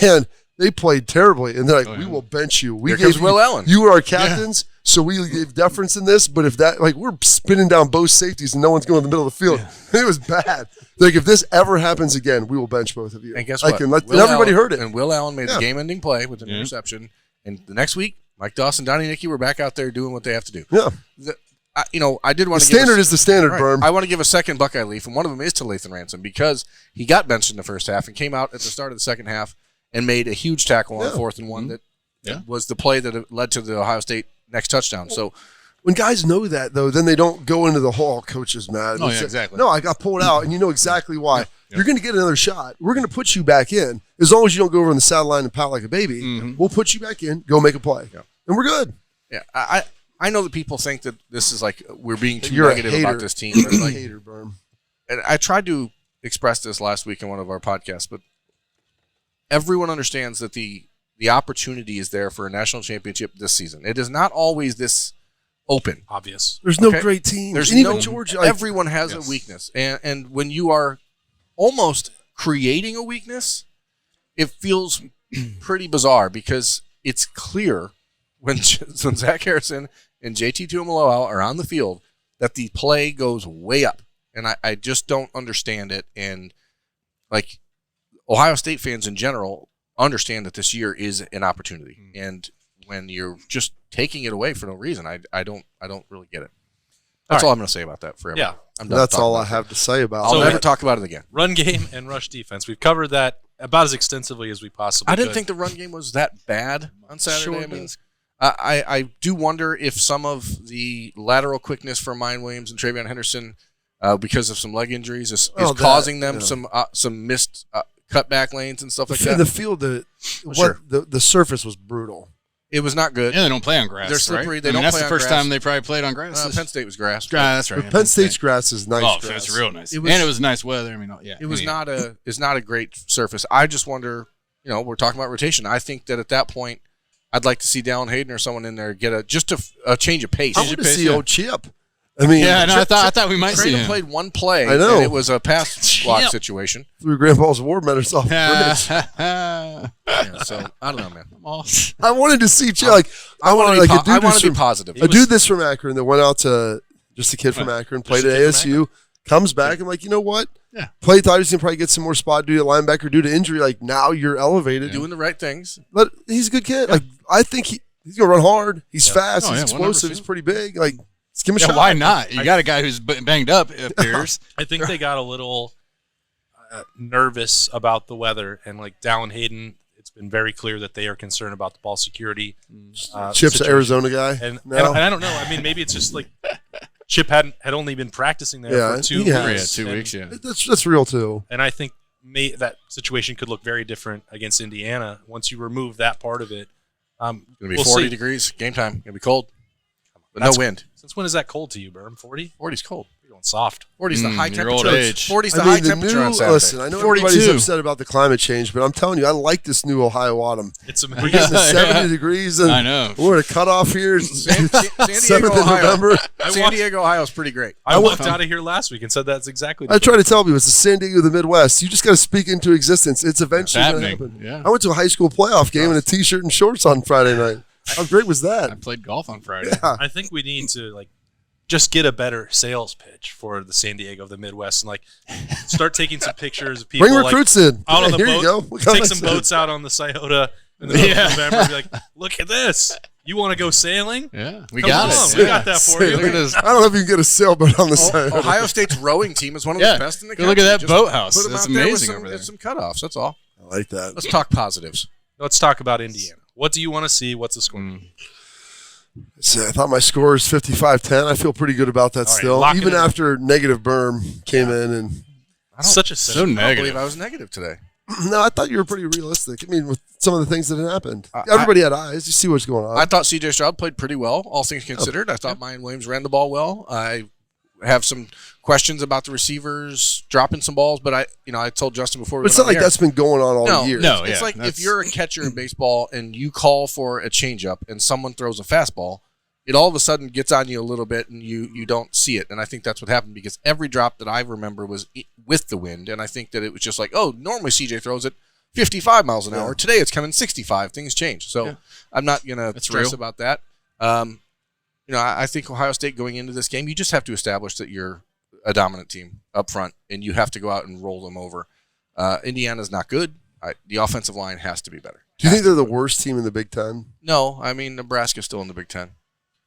and they played terribly. And they're like, we will bench you. Here comes Will Allen. You were our captains, so we gave deference in this. But if that, like, we're spinning down both safeties and no one's going in the middle of the field. It was bad. Like, if this ever happens again, we will bench both of you. And guess what? And everybody heard it. And Will Allen made the game-ending play with an interception. And the next week, Mike Dawson, Donnie Nicky were back out there doing what they have to do. Yeah. I did want The to give standard is the standard, Berm. I want to give a second Buckeye leaf, and one of them is to Lathan Ransom because he got benched in the first half and came out at the start of the second half and made a huge tackle on 4th and 1 that was the play that led to the Ohio State next touchdown. So when guys know that, though, then they don't go into the hall. Coach is mad. Oh, yeah, exactly. No, I got pulled out, and you know exactly why. You're going to get another shot. We're going to put you back in. As long as you don't go over on the sideline and pout like a baby, we'll put you back in, go make a play. Yeah. And we're good. Yeah, I know that people think that this is like we're being too You're negative a hater. about this team. But like, Hater, Berm. and I tried to express this last week in one of our podcasts, but everyone understands that the opportunity is there for a national championship this season. It is not always this open. Obvious. There's no Okay. great teams. There's And even no Georgia. Everyone has a weakness, and when you are almost creating a weakness, it feels pretty bizarre because it's clear when Zach Harrison and JT Tuimoloau are on the field that the play goes way up, and I just don't understand it. And like Ohio State fans in general understand that this year is an opportunity, and when you're just taking it away for no reason, I don't really get it. That's all I'm going to say about that forever. Yeah. I'm done That's talking all about I it. have to say about I'll it. never talk about it again. Run game and rush defense. We've covered that about as extensively as we possibly I didn't could. think the run game was that bad on Saturday. Sure I mean, does. I do wonder if some of the lateral quickness from Mine Williams and Travion Henderson, because of some leg injuries, is causing them some missed cutback lanes and stuff like In that. the field, the surface was brutal. It was not good. Yeah, they don't play on grass. They're slippery. Right? They don't that's play the on first grass. time they probably played on grass. Penn State was grass. That's right. But Penn State's grass is nice. Oh, grass. it's real nice. It was- and it was nice weather. I mean, yeah. It was not a great surface. I just wonder, we're talking about rotation. I think that at that point, I'd like to see Dallin Hayden or someone in there get a change of pace. I want to see old Chip. I mean, Yeah, no, I thought we might see Creighton him. played one play. I know. And it was a pass block situation. threw Grandpa's War medals off the bridge. Yeah, so I don't know, man. I wanted to see Chad. Like, I wanted like a dude I want who's to be from- positive. a dude that's from Akron that went out to just a kid from Akron, played at ASU, comes back. I'm like, you know what? Yeah. Thought he was gonna probably get some more spot due to linebacker due to injury. Like now you're elevated. Doing the right things. But he's a good kid. Like I think he's gonna run hard. He's fast. Oh, he's yeah, explosive. 100%. He's pretty big. Like let's give him a Yeah, shot. why not? You got a guy who's banged up, it appears. I think they got a little nervous about the weather, and like Dallin Hayden, it's been very clear that they are concerned about the ball security. Chip's an situation. Arizona guy. And now. I don't know. I mean, maybe it's just like Chip had only been practicing there Yeah, for 2 he has. weeks. Yeah, 2 and- weeks, yeah. That's real too. And I think that situation could look very different against Indiana once you remove that part of it. It's going to be We'll 40 see. degrees. Game time. Going to be cold. But That's- no wind. Since when is that cold to you, Berm? 40? 40's cold. You're going soft. 40's the high your old temperature. age. 40's the I high mean, the temperature new, on Saturday. listen, I know 42. everybody's upset about the climate change, but I'm telling you, I like this new Ohio autumn. It's We're getting to Yeah. 70 degrees, and I know. we're at a cutoff here. San 7th Diego, of Ohio. November. San Diego, Ohio is pretty great. I walked out of here last week and said that's exactly I try to tell people it's the San Diego of the Midwest. You just got to speak into existence. It's eventually going to happening. happen. Yeah. I went to a high school playoff game in a T-shirt and shorts on Friday night. How great was I that? played golf on Friday. Yeah. I think we need to like just get a better sales pitch for the San Diego of the Midwest and like start taking some pictures of people Bring like, recruits in. out on the Here boat. you go. Look how Take nice some it is. boats out on the Scioto in the middle of November and be like, look at this. You want to go sailing? Yeah, we Come got on, it. we got that for you. Look at this. I don't know if you can get a sailboat on the side. Ohio State's rowing team is one of Yeah. the best in the Go country. look at that Just boathouse. Put them That's out there with amazing some, over there. some cutoffs. That's all. I like that. Let's talk positives. Let's talk about Indiana. What do you want to see? What's the score? So I thought my score is 55-10. I feel pretty good about that right, still. lock it Even in. after negative berm came in. And Such a So I don't negative. believe I was negative today. no, I thought you were pretty realistic. I mean, with some of the things that had happened. I- Everybody had eyes. You see what's going on. I thought C.J. Stroud played pretty well, all things considered. I thought Mayan Williams ran the ball well. I have some questions about the receivers dropping some balls, but I told Justin before we but it's went not on like the that's been going on all No, year. No, It's yeah, like if that's- you're a catcher in baseball and you call for a changeup and someone throws a fastball, it all of a sudden gets on you a little bit and you don't see it. And I think that's what happened because every drop that I remember was with the wind. And I think that it was just like, oh, normally CJ throws it 55 miles an hour. Today it's coming 65. Things change. So I'm not going to stress real. about that. I think Ohio State going into this game, you just have to establish that you're a dominant team up front and you have to go out and roll them over. Indiana's not good. The offensive line has to be better. Do you think they're the worst team in the Big Ten? No, I mean Nebraska's still in the Big Ten,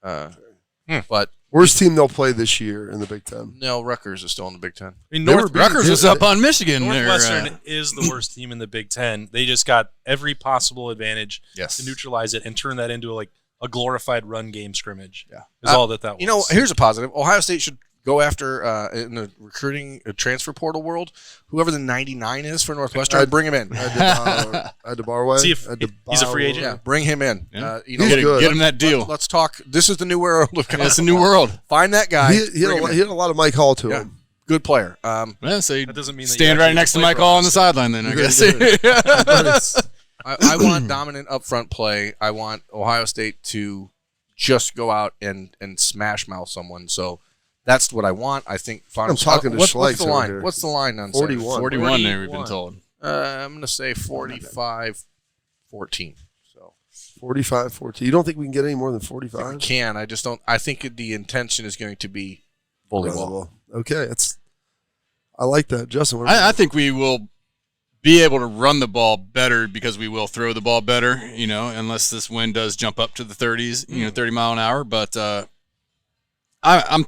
but Worst team they'll play this year in the Big Ten. no, Rutgers is still in the Big Ten. I mean, They were beating- Rutgers was up on Michigan. there, Northwestern is the worst team in the Big Ten. They just got every possible advantage Yes. to neutralize it and turn that into like a glorified run game scrimmage. Yeah. Is all that was. You know, here's a positive. Ohio State should go after in the recruiting transfer portal world. Whoever the 99 is for Northwestern, bring him in. Adebarwe. See if he's a free agent. Yeah, bring him in. Yeah. You know, He's Get, good. get him that deal. let's talk. This is the new world of college. It's a new world. Find that guy. He bring him in. had a lot of Mike Hall to Yeah. him. Good player. Well, so you That doesn't mean that you stand right actually next to play Mike for Hall on the us. sideline. Then I guess. I want dominant upfront play. I want Ohio State to just go out and smash mouth someone. So that's what I want. I think. I'm talking to what's Schleichs the over line? here. What's the line on Saturday? 41. 41 there, we've been told. I'm going to say 45-14. So 45-14. You don't think we can get any more than I 45? can. I just don't. I think the intention is going to be volleyball. Okay, I like that, Justin. What I think we will be able to run the ball better because we will throw the ball better, unless this wind does jump up to the 30s, 30 mile an hour. But I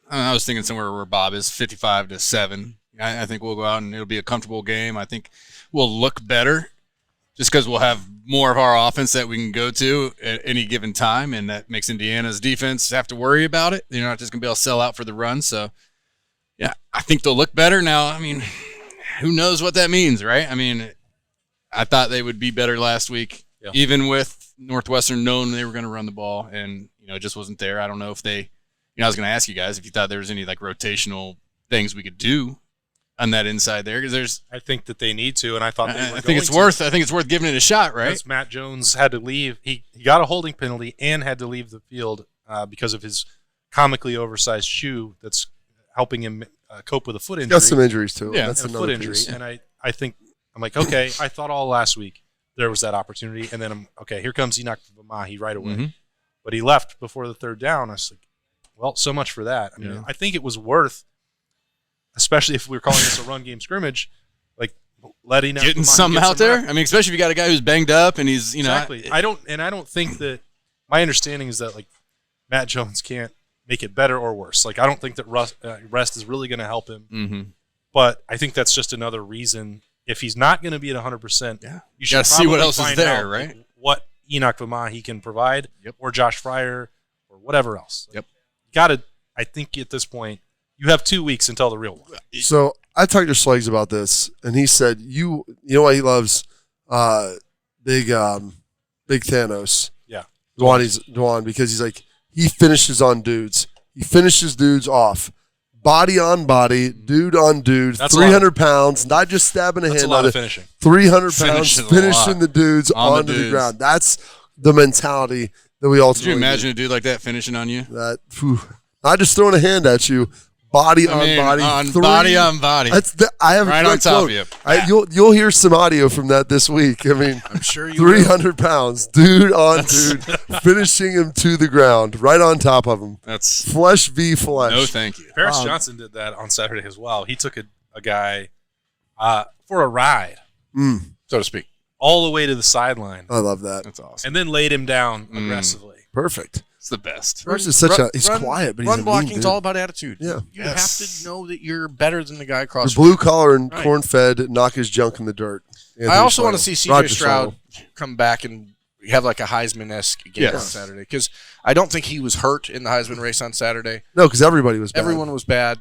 was thinking somewhere where Bob is 55-7. I think we'll go out and it'll be a comfortable game. I think we'll look better just because we'll have more of our offense that we can go to at any given time, and that makes Indiana's defense have to worry about it. They're not just going to be able to sell out for the run. So, yeah, I think they'll look better. Now, I mean, who knows what that means, right? I mean, I thought they would be better last week, even with Northwestern knowing they were going to run the ball, and, it just wasn't there. I don't know if they – I was going to ask you guys if you thought there was any, like, rotational things we could do on that inside there, because I think that they need to, and I thought they were I think it's worth giving it a shot, right? Because Matt Jones had to leave. He got a holding penalty and had to leave the field because of his comically oversized shoe that's helping him cope with a foot injury. Got some injuries too. Yeah, that's a another foot injury. piece. And I think I'm like, okay, I thought all last week there was that opportunity, and then I'm okay. Here comes Enoch Vamahi right away, but he left before the third down. I was like, well, so much for that. I mean, I think it was worth, especially if we were calling this a run game scrimmage, like letting getting some out there. I mean, especially if you got a guy who's banged up and he's exactly. I don't think that. My understanding is that like Matt Jones can't make it better or worse. Like I don't think that rest is really going to help him. But I think that's just another reason. If he's not going to be at 100%, you should see what else is find there, out, right? like, what Enoch Vamahi can provide, or Josh Fryer, or whatever else. Yep. Got to. I think at this point, you have 2 weeks until the real one. So I talked to Schlegs about this, and he said, "You know why he loves big Thanos? Yeah, Dwan, because he's like he finishes on dudes. He finishes dudes off." Body on body, dude on dude, 300 pounds, not just stabbing a that's hand a lot on of it. finishing. 300 pounds, finishing the dudes onto the ground. That's the mentality that we ultimately Could you imagine a dude like that finishing on you? That, not just throwing a hand at you, body on body. Body on body. I have right a on top quote. of you. You'll hear some audio from that this week. I mean, I'm sure you 300 pounds, dude on dude, finishing him to the ground, right on top of him. That's flesh v flesh. no, thank you. Paris Johnson did that on Saturday as well. He took a guy for a ride, so to speak, all the way to the sideline. I love that. That's awesome. And then laid him down aggressively. Perfect. It's the best. Paris is he's quiet, but he's a run mean blocking's dude. all about attitude. Yeah. You have to know that you're better than the guy across. Blue collar and corn fed, knock his junk in the dirt. I also want to see C.J. Roger Stroud come back and have like a Heisman-esque game on Saturday, because I don't think he was hurt in the Heisman race on Saturday. No, because everybody was bad. Everyone was bad.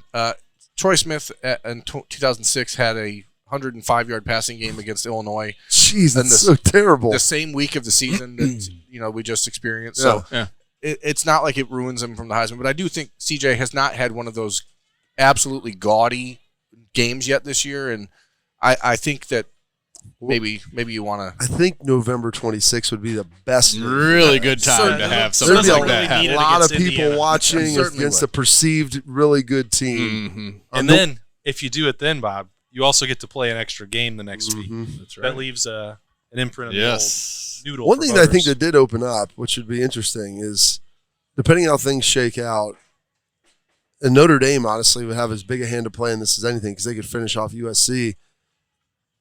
Troy Smith in 2006 had a 105-yard passing game against Illinois. Jeez, that's so terrible. The same week of the season that we just experienced. So it's not like it ruins him from the Heisman, but I do think CJ has not had one of those absolutely gaudy games yet this year, and I think that maybe you want to. I think November 26th would be the best. Really good time to have something like that happen. A lot of people watching against a perceived really good team. And then, if you do it then, Bob, you also get to play an extra game the next week. That's right. That leaves an imprint of the old noodle. One thing that I think that did open up, which would be interesting, is depending how things shake out, and Notre Dame, honestly, would have as big a hand to play in this as anything because they could finish off USC,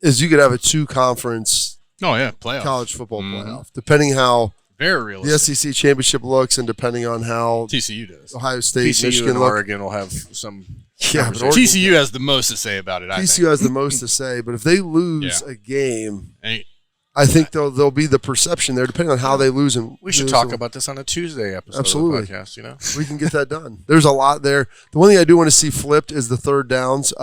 is you could have a two-conference playoff. college football playoff, depending how very realistic. the SEC championship looks and depending on how TCU does. Ohio State, TCU Michigan and look. Oregon will have some. Yeah, but TCU has the most to say about it. TCU has the most to say, but if they lose a game, Hey, I think there'll be the perception there, depending on how they lose. And We should talk about this on a Tuesday episode Absolutely. of the podcast. We can get that done. There's a lot there. The one thing I do want to see flipped is the third downs.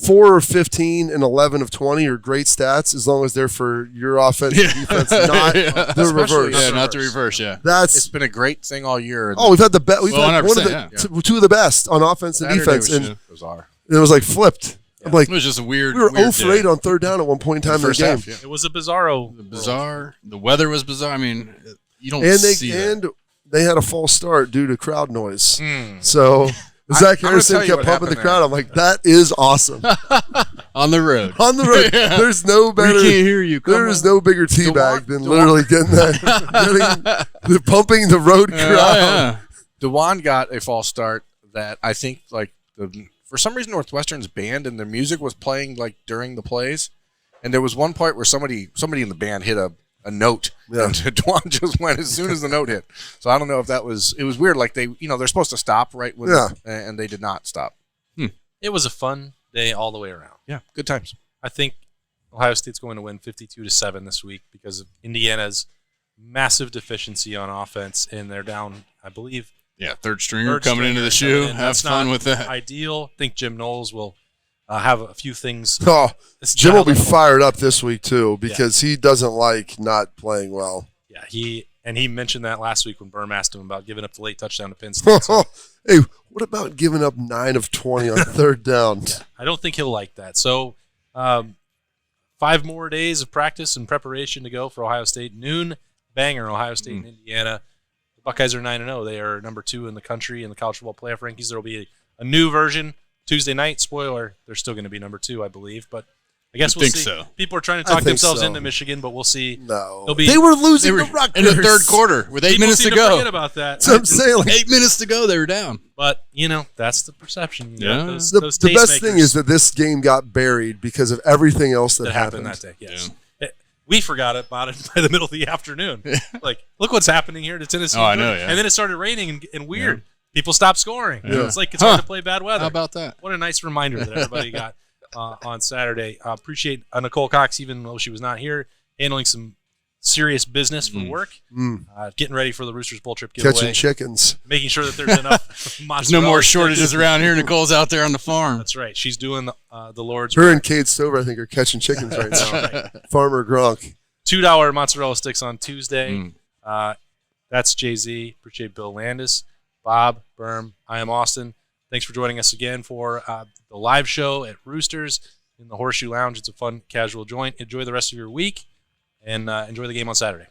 4 of 15 and 11 of 20 are great stats as long as they're for your offense and defense, not the reverse. Yeah, not the reverse. Yeah, It's been a great thing all year. We've had the best. We've had one of 100%, two of the best on offense and Saturday defense, was and bizarre. it was like flipped. I'm like, it was just a weird. we were 0 weird for day. 8 on third down at one point in time in the First game. half, It was a bizarro. Bizarre. The weather was bizarre. I mean, you don't And see that. they had a false start due to crowd noise. So Zach Harrison tell you kept what pumping the happened crowd. there. I'm like, that is awesome. On the road. On the road, there's no better. We can't hear you. Come There is on. no bigger teabag than literally getting that, pumping the road crowd. DeJuan got a false start that I think for some reason Northwestern's band and their music was playing like during the plays, and there was one part where somebody in the band hit a note, and DeJuan just went as soon as the note hit. So I don't know if it was weird. Like they're supposed to stop right when, and they did not stop. It was a fun day all the way around. Yeah, good times. I think Ohio State's going to win 52-7 this week because of Indiana's massive deficiency on offense, and they're down, I believe. Yeah, third stringer coming into the shoe. Have That's fun not with that. Ideal. I think Jim Knowles will have a few things. Oh, Jim will be fired up this week too because he doesn't like not playing well. Yeah, he mentioned that last week when Berm asked him about giving up the late touchdown to Penn State. So hey, what about giving up 9 of 20 on third down? I don't think he'll like that. So 5 more days of practice and preparation to go for Ohio State. Noon banger, Ohio State and Indiana. Buckeyes are 9-0. They are number 2 in the country in the college football playoff rankings. There will be a new version Tuesday night. Spoiler: they're still going to be number 2, I believe. But I guess we'll see. So. People are trying to talk themselves so. into Michigan, but we'll see. No, They'll be, they were losing to Rutgers in the third quarter with 8 minutes to seem go. Forget about that. So I'm saying, like, 8 minutes to go, they were down. But that's the perception. You know, those the best tastemakers thing is that this game got buried because of everything else that happened that day. Yes. We forgot about it by the middle of the afternoon. Like, look what's happening here to Tennessee. Oh, I know, yeah. And then it started raining and weird. People stopped scoring. Yeah. It's like it's hard to play bad weather. How about that? What a nice reminder that everybody got on Saturday. Appreciate Nicole Cox, even though she was not here, handling some serious business for work, getting ready for the Roosters Bowl trip giveaway. Catching chickens. Making sure that there's enough There's no more shortages around here. Nicole's out there on the farm. That's right. She's doing the Lord's Her work. and Kate Stover, I think, are catching chickens right now. Right. Farmer Gronk. $2 mozzarella sticks on Tuesday. That's Jay-Z. Appreciate Bill Landis, Bob, Berm. I am Austin. Thanks for joining us again for the live show at Roosters in the Horseshoe Lounge. It's a fun, casual joint. Enjoy the rest of your week, and enjoy the game on Saturday.